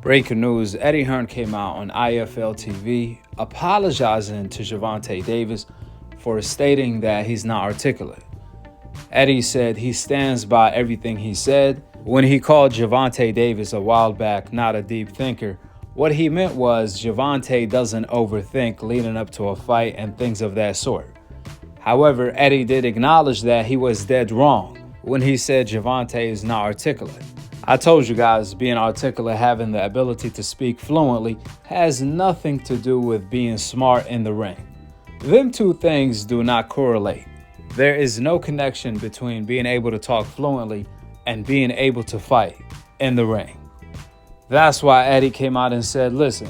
Breaking news, Eddie Hearn came out on IFL TV apologizing to Gervonta Davis for stating that he's not articulate. Eddie said he stands by everything he said. When he called Gervonta Davis a while back not a deep thinker, what he meant was Gervonta doesn't overthink leading up to a fight and things of that sort. However, Eddie did acknowledge that he was dead wrong when he said Gervonta is not articulate. I told you guys, being articulate, having the ability to speak fluently, has nothing to do with being smart in the ring. Them two things do not correlate. There is no connection between being able to talk fluently and being able to fight in the ring. That's why Eddie came out and said, listen,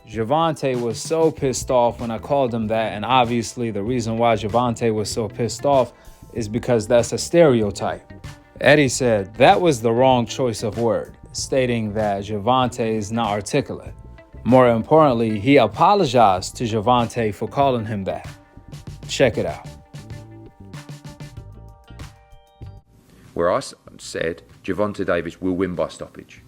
Gervonta was so pissed off when I called him that, and obviously the reason why Gervonta was so pissed off is because that's a stereotype. Eddie said that was the wrong choice of word, stating that Gervonta is not articulate. More importantly, he apologized to Gervonta for calling him that. Check it out. Where I said Gervonta Davis will win by stoppage.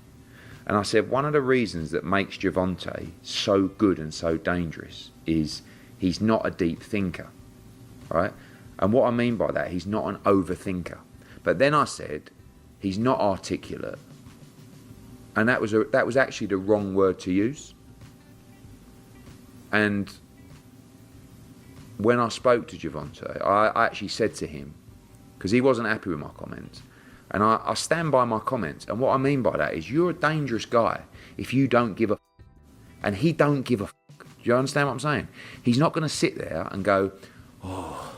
And I said one of the reasons that makes Gervonta so good and so dangerous is he's not a deep thinker, right? And what I mean by that, he's not an overthinker. But then I said he's not articulate, and that was actually the wrong word to use. And when I spoke to Gervonta, I actually said to him, because he wasn't happy with my comments, and I stand by my comments. And what I mean by that is you're a dangerous guy if you don't give a f***, and he don't give a f***. Do you understand what I'm saying? He's not going to sit there and go, oh,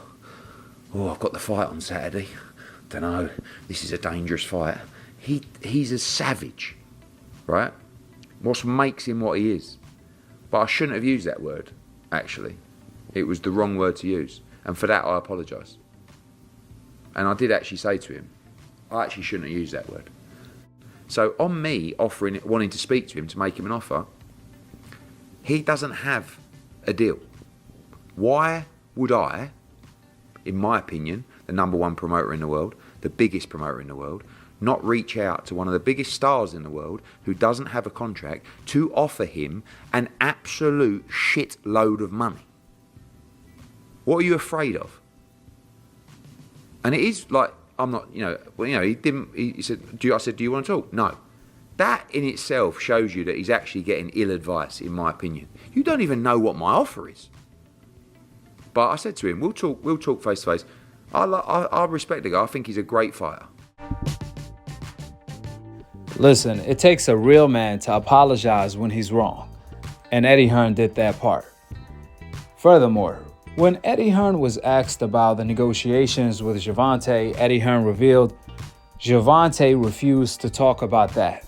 I've got the fight on Saturday. Don't know, this is a dangerous fight. He's a savage, right? What makes him what he is. But I shouldn't have used that word, actually. It was the wrong word to use. And for that, I apologise. And I did actually say to him, I actually shouldn't have used that word. So on me wanting to speak to him to make him an offer, he doesn't have a deal. Why would I, in my opinion, the number one promoter in the world, the biggest promoter in the world, not reach out to one of the biggest stars in the world who doesn't have a contract to offer him an absolute shitload of money? What are you afraid of? And it is like, I'm not, he said, I said, do you want to talk? No. That in itself shows you that he's actually getting ill advice, in my opinion. You don't even know what my offer is. But I said to him, we'll talk face to face. I respect the guy. I think he's a great fighter. Listen, it takes a real man to apologize when he's wrong, and Eddie Hearn did that part. Furthermore, when Eddie Hearn was asked about the negotiations with Gervonta, Eddie Hearn revealed Gervonta refused to talk about that.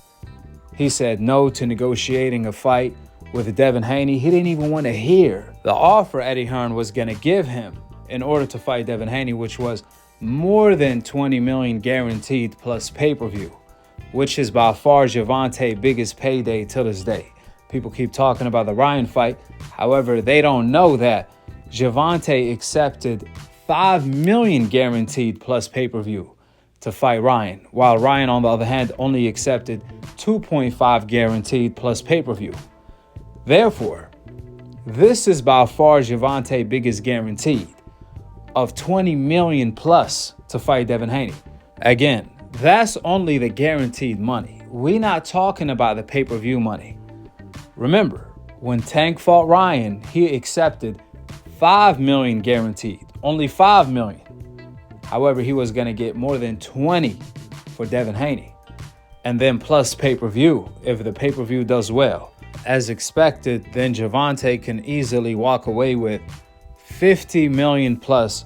He said no to negotiating a fight with Devin Haney. He didn't even want to hear the offer Eddie Hearn was going to give him in order to fight Devin Haney, which was more than $20 million guaranteed plus pay-per-view, which is by far Gervonta's biggest payday to this day. People keep talking about the Ryan fight. However, they don't know that Gervonta accepted $5 million guaranteed plus pay-per-view to fight Ryan, while Ryan, on the other hand, only accepted $2.5 guaranteed plus pay-per-view. Therefore, this is by far Gervonta's biggest guaranteed of $20 million plus to fight Devin Haney. Again, that's only the guaranteed money. We're not talking about the pay-per-view money. Remember, when Tank fought Ryan, he accepted $5 million guaranteed, only $5 million. However, he was going to get more than 20 for Devin Haney. And then plus pay-per-view, if the pay-per-view does well. As expected, then Gervonta can easily walk away with $50 million plus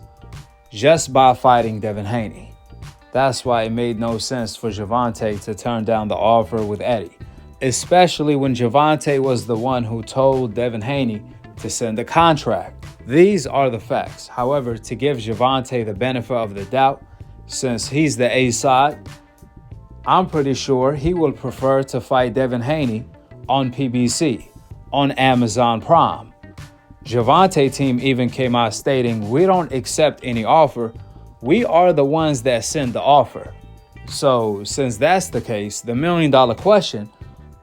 just by fighting Devin Haney. That's why it made no sense for Gervonta to turn down the offer with Eddie, especially when Gervonta was the one who told Devin Haney to send a contract. These are the facts. However, to give Gervonta the benefit of the doubt, since he's the A side, I'm pretty sure he will prefer to fight Devin Haney on PBC, on Amazon Prime. Gervonta team even came out stating, we don't accept any offer. We are the ones that send the offer. So since that's the case, the $1 million question,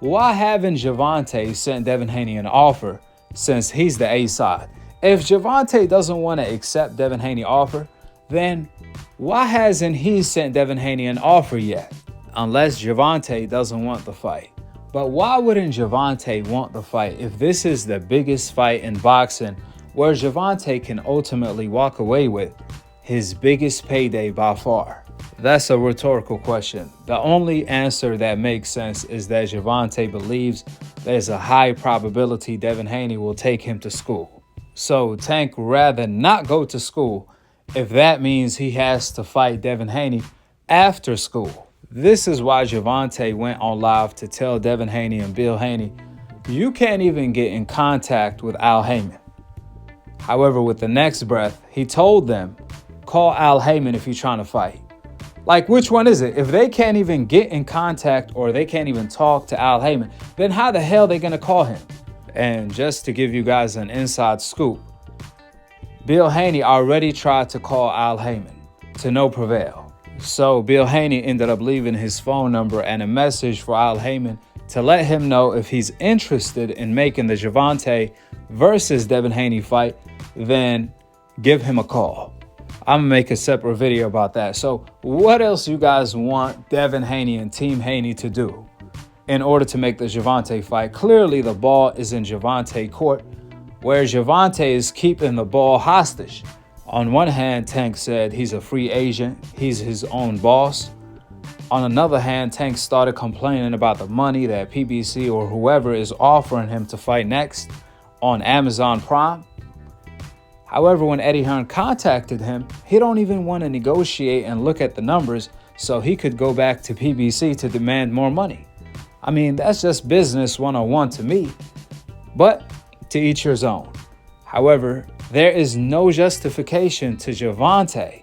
why haven't Gervonta sent Devin Haney an offer since he's the A side? If Gervonta doesn't want to accept Devin Haney's offer, then why hasn't he sent Devin Haney an offer yet? Unless Gervonta doesn't want the fight. But why wouldn't Gervonta want the fight if this is the biggest fight in boxing where Gervonta can ultimately walk away with his biggest payday by far? That's a rhetorical question. The only answer that makes sense is that Gervonta believes there's a high probability Devin Haney will take him to school. So Tank would rather not go to school if that means he has to fight Devin Haney after school. This is why Gervonta went on live to tell Devin Haney and Bill Haney, you can't even get in contact with Al Haymon. However, with the next breath, he told them, call Al Haymon if you're trying to fight. Like, which one is it? If they can't even get in contact or they can't even talk to Al Haymon, then how the hell are they going to call him? And just to give you guys an inside scoop, Bill Haney already tried to call Al Haymon to no prevail. So Bill Haney ended up leaving his phone number and a message for Al Haymon to let him know if he's interested in making the Gervonta versus Devin Haney fight, then give him a call. I'm gonna make a separate video about that. So what else you guys want Devin Haney and Team Haney to do in order to make the Gervonta fight? Clearly the ball is in Gervonta court, where Gervonta is keeping the ball hostage. On one hand, Tank said he's a free agent, he's his own boss. On another hand, Tank started complaining about the money that PBC or whoever is offering him to fight next on Amazon Prime. However, when Eddie Hearn contacted him, he don't even want to negotiate and look at the numbers so he could go back to PBC to demand more money. I mean, that's just business 101 to me, but to each his own. However, there is no justification to Gervonta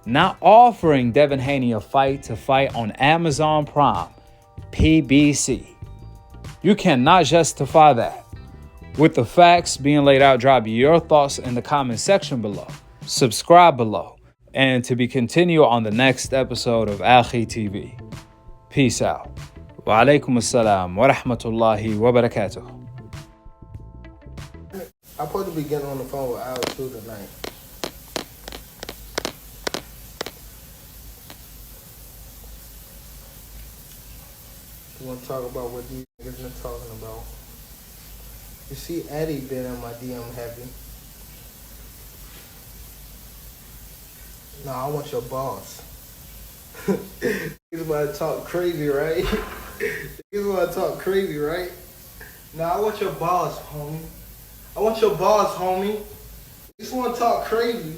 not offering Devin Haney a fight to fight on Amazon Prime, PBC. You cannot justify that. With the facts being laid out, drop your thoughts in the comment section below. Subscribe below. And to be continued on the next episode of Akhi TV. Peace out. Wa alaikum assalam wa rahmatullahi wa barakatuh. I'm supposed to be getting on the phone with Al too tonight. You want to talk about what these niggas been talking about? You see, Eddie been in my DM heavy. Nah, I want your boss. He's about to talk crazy, right? He's about to talk crazy, right? Nah, I want your boss, homie. I want your boss, homie. You just want to talk crazy.